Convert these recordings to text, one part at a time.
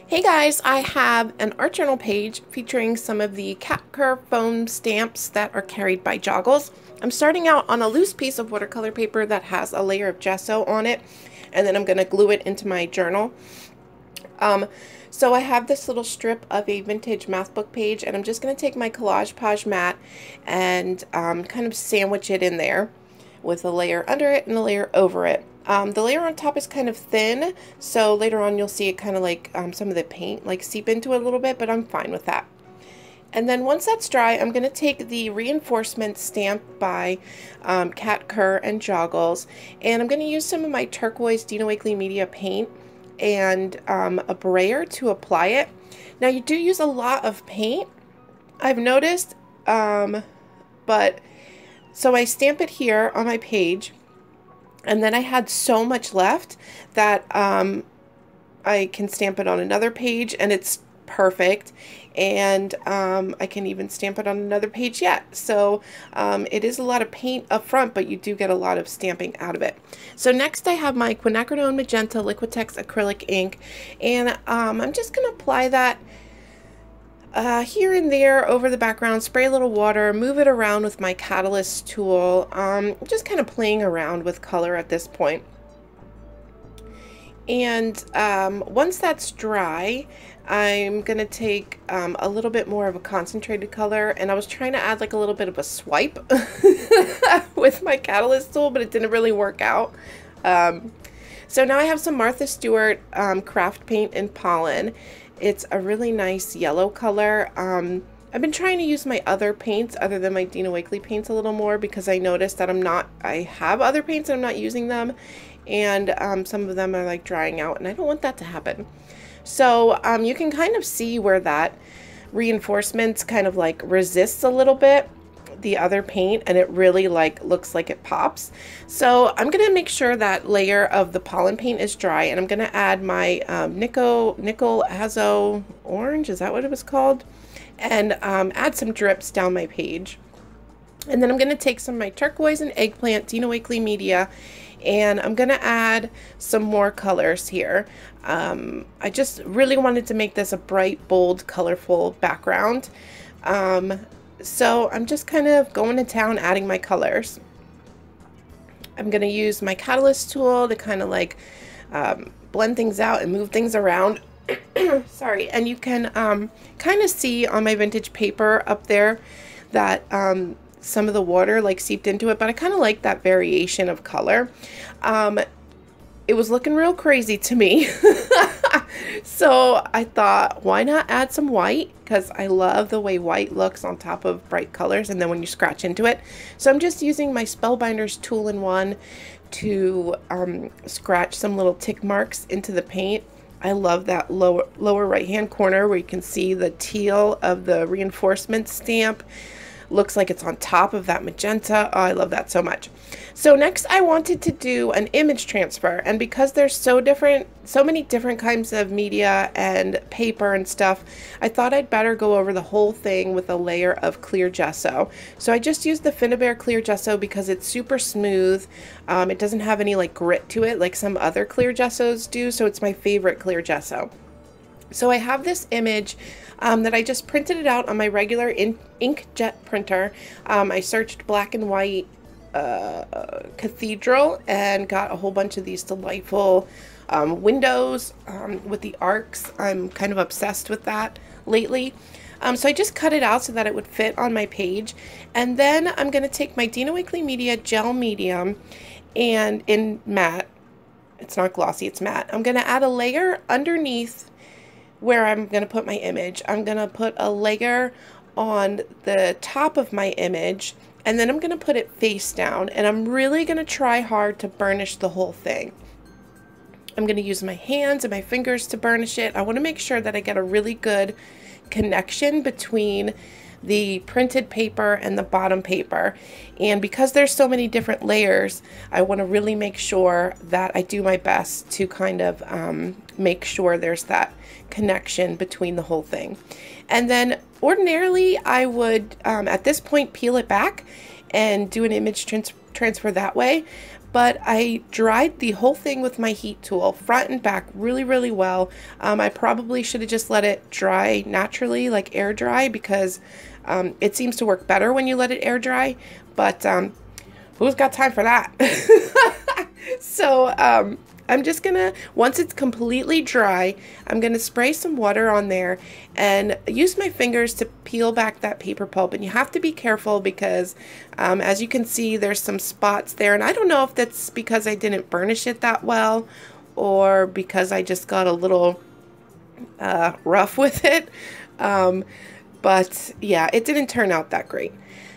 Hey guys, I have an art journal page featuring some of the Cat Kerr foam stamps that are carried by Joggles. I'm starting out on a loose piece of watercolor paper that has a layer of gesso on it, and then I'm going to glue it into my journal. So I have this little strip of a vintage math book page, and I'm just going to take my Collage Page mat and kind of sandwich it in there with a layer under it and a layer over it. The layer on top is kind of thin, so later on you'll see it kind of like some of the paint like seep into it a little bit, but I'm fine with that. And then once that's dry, I'm going to take the reinforcement stamp by Cat Kerr and Joggles, and I'm going to use some of my turquoise Dina Wakley Media paint and a brayer to apply it. Now you do use a lot of paint, I've noticed, but so I stamp it here on my page, and then I had so much left that I can stamp it on another page and it's perfect, and I can even stamp it on another page yet. So it is a lot of paint up front, but you do get a lot of stamping out of it. So next I have my Quinacridone Magenta Liquitex acrylic ink, and I'm just going to apply that here and there over the background, spray a little water, move it around with my Catalyst tool, just kind of playing around with color at this point. And once that's dry, I'm going to take a little bit more of a concentrated color, and I was trying to add like a little bit of a swipe with my Catalyst tool, but it didn't really work out. So now I have some Martha Stewart craft paint in Pollen. It's a really nice yellow color. I've been trying to use my other paints other than my Dina Wakley paints a little more, because I noticed that I have other paints and I'm not using them, and some of them are like drying out, and I don't want that to happen. So you can kind of see where that reinforcement kind of like resists a little bit the other paint, and it really like looks like it pops. So I'm gonna make sure that layer of the pollen paint is dry, and I'm gonna add my Nickel Azo Orange, is that what it was called? And add some drips down my page. And then I'm gonna take some of my turquoise and eggplant Dina Wakley Media, and I'm gonna add some more colors here. I just really wanted to make this a bright, bold, colorful background. So I'm just kind of going to town adding my colors. I'm going to use my Catalyst tool to kind of like blend things out and move things around. Sorry, and you can kind of see on my vintage paper up there that some of the water like seeped into it, but I kind of like that variation of color. It was looking real crazy to me. So I thought, why not add some white? Because I love the way white looks on top of bright colors, and then when you scratch into it. So I'm just using my Spellbinders Tool-in-One to scratch some little tick marks into the paint. I love that lower right hand corner where you can see the teal of the reinforcement stamp. Looks like it's on top of that magenta. Oh, I love that so much. So next I wanted to do an image transfer, and because there's so many different kinds of media and paper and stuff, I thought I'd better go over the whole thing with a layer of clear gesso. So I just used the Finnabair clear gesso because it's super smooth. It doesn't have any like grit to it like some other clear gessos do, so it's my favorite clear gesso. So I have this image that I just printed it out on my regular inkjet printer. I searched black and white cathedral and got a whole bunch of these delightful windows with the arcs. I'm kind of obsessed with that lately. So I just cut it out so that it would fit on my page. And then I'm going to take my Dina Wakley Media Gel Medium, and in matte, it's not glossy, it's matte. I'm going to add a layer underneath where I'm going to put my image. I'm going to put a layer on the top of my image, and then I'm going to put it face down, and I'm really going to try hard to burnish the whole thing. I'm going to use my hands and my fingers to burnish it. I want to make sure that I get a really good connection between the printed paper and the bottom paper, and because there's so many different layers, I want to really make sure that I do my best to kind of make sure there's that connection between the whole thing. And then ordinarily I would at this point peel it back and do an image transfer that way, but I dried the whole thing with my heat tool, front and back, really, really well. I probably should have just let it dry naturally, like air dry, because it seems to work better when you let it air dry, but who's got time for that? So I'm just gonna, once it's completely dry, I'm gonna spray some water on there and use my fingers to peel back that paper pulp. And you have to be careful because as you can see, there's some spots there, and I don't know if that's because I didn't burnish it that well or because I just got a little rough with it. But yeah, it didn't turn out that great.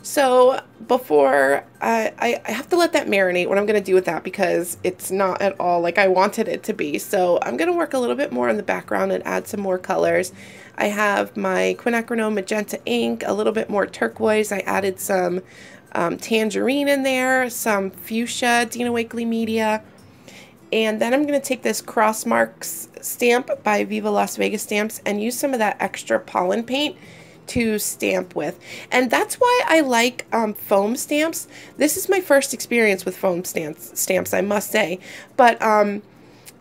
So before I have to let that marinate, what I'm going to do with that, because it's not at all like I wanted it to be. So I'm going to work a little bit more in the background and add some more colors. I have my quinacridone magenta ink, a little bit more turquoise. I added some tangerine in there, some fuchsia, Dina Wakley Media. And then I'm going to take this Crossmarks stamp by Viva Las Vegas Stamps and use some of that extra pollen paint to stamp with. And that's why I like foam stamps. This is my first experience with foam stamps, I must say. But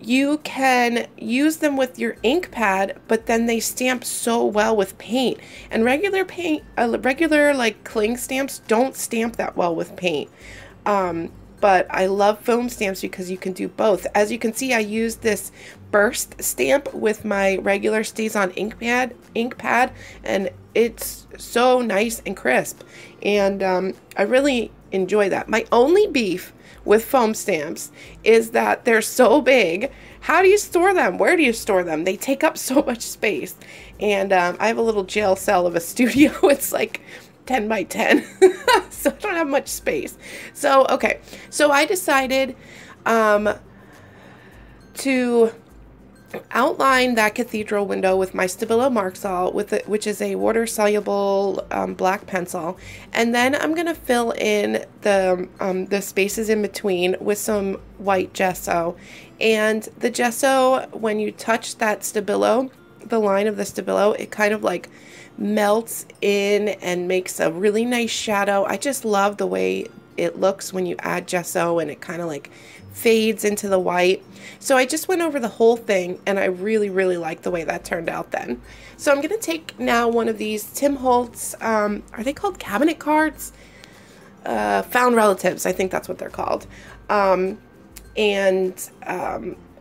you can use them with your ink pad, but then they stamp so well with paint. And regular paint, regular like cling stamps don't stamp that well with paint. But I love foam stamps because you can do both. As you can see, I used this burst stamp with my regular StazOn ink pad, and it's so nice and crisp. And I really enjoy that. My only beef with foam stamps is that they're so big. How do you store them? Where do you store them? They take up so much space. And I have a little jail cell of a studio. It's like 10 by 10, so I don't have much space. So, okay, so I decided to outline that cathedral window with my Stabilo Marxol, which is a water-soluble black pencil, and then I'm going to fill in the spaces in between with some white gesso. And the gesso, when you touch that Stabilo, the line of the Stabilo, it kind of like melts in and makes a really nice shadow. I just love the way it looks when you add gesso, and it kind of like fades into the white. So I just went over the whole thing, and I really, really like the way that turned out then. So I'm going to take now one of these Tim Holtz, are they called cabinet cards? Found Relatives, I think that's what they're called. I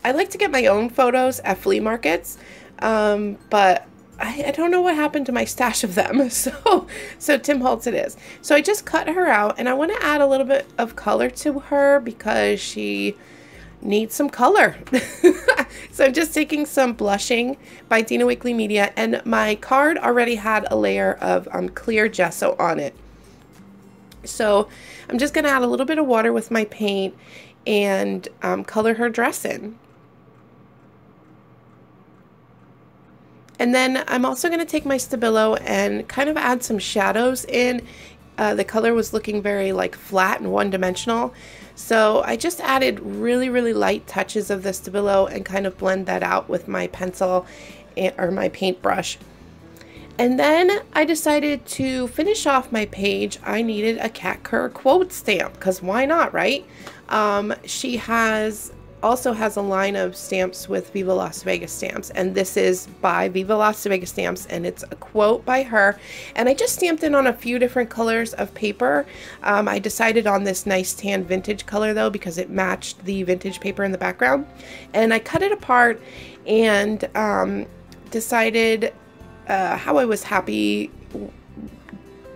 like to get my own photos at flea markets, but I don't know what happened to my stash of them, so Tim Holtz it is. So I just cut her out, and I want to add a little bit of color to her because she needs some color. So I'm just taking some blushing by Dina Wakley Media, and my card already had a layer of clear gesso on it. So I'm just going to add a little bit of water with my paint and color her dress in. And then I'm also going to take my Stabilo and kind of add some shadows in. The color was looking very like flat and one-dimensional. So I just added really, really light touches of the Stabilo and kind of blend that out with my pencil or my paintbrush. And then I decided to finish off my page. I needed a Kat Kerr quote stamp, because why not, right? She also has a line of stamps with Viva Las Vegas Stamps, and this is by Viva Las Vegas Stamps, and it's a quote by her. And I just stamped in on a few different colors of paper. I decided on this nice tan vintage color though, because it matched the vintage paper in the background. And I cut it apart and decided how I was happy.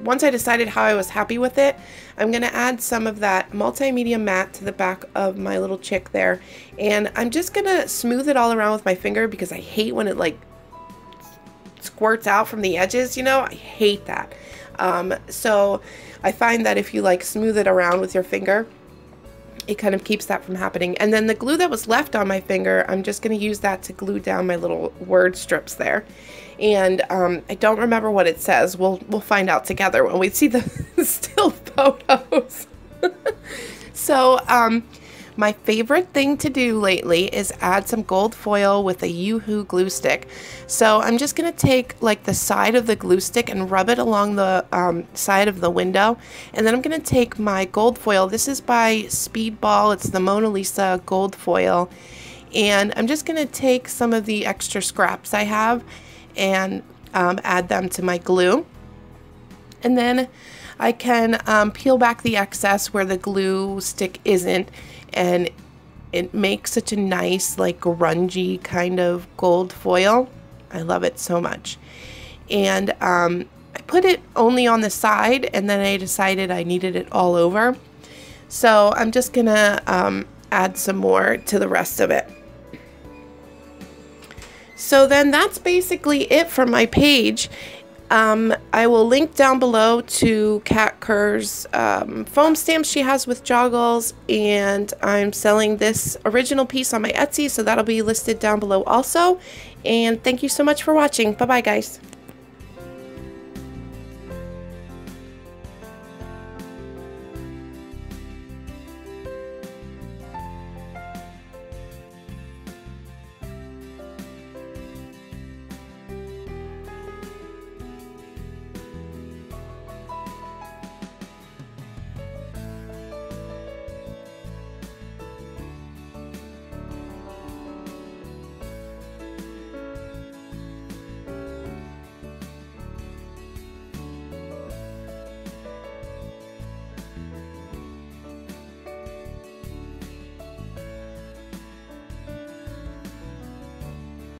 Once I decided how I was happy with it, I'm going to add some of that multimedia matte to the back of my little chick there. And I'm just going to smooth it all around with my finger because I hate when it like squirts out from the edges, you know? I hate that. So I find that if you like smooth it around with your finger, it kind of keeps that from happening. And then the glue that was left on my finger, I'm just going to use that to glue down my little word strips there. And I don't remember what it says. We'll find out together when we see the still photos. So My favorite thing to do lately is add some gold foil with a Yoo-Hoo glue stick. So I'm just going to take like the side of the glue stick and rub it along the side of the window. And then I'm going to take my gold foil. This is by Speedball. It's the Mona Lisa gold foil. And I'm just going to take some of the extra scraps I have and add them to my glue. And then I can peel back the excess where the glue stick isn't, and it makes such a nice, like, grungy kind of gold foil. I love it so much. And I put it only on the side, and then I decided I needed it all over. So I'm just gonna add some more to the rest of it. So then that's basically it for my page. I will link down below to Kat Kerr's foam stamps she has with joggles, and I'm selling this original piece on my Etsy, so that'll be listed down below also. And thank you so much for watching. Bye bye, guys.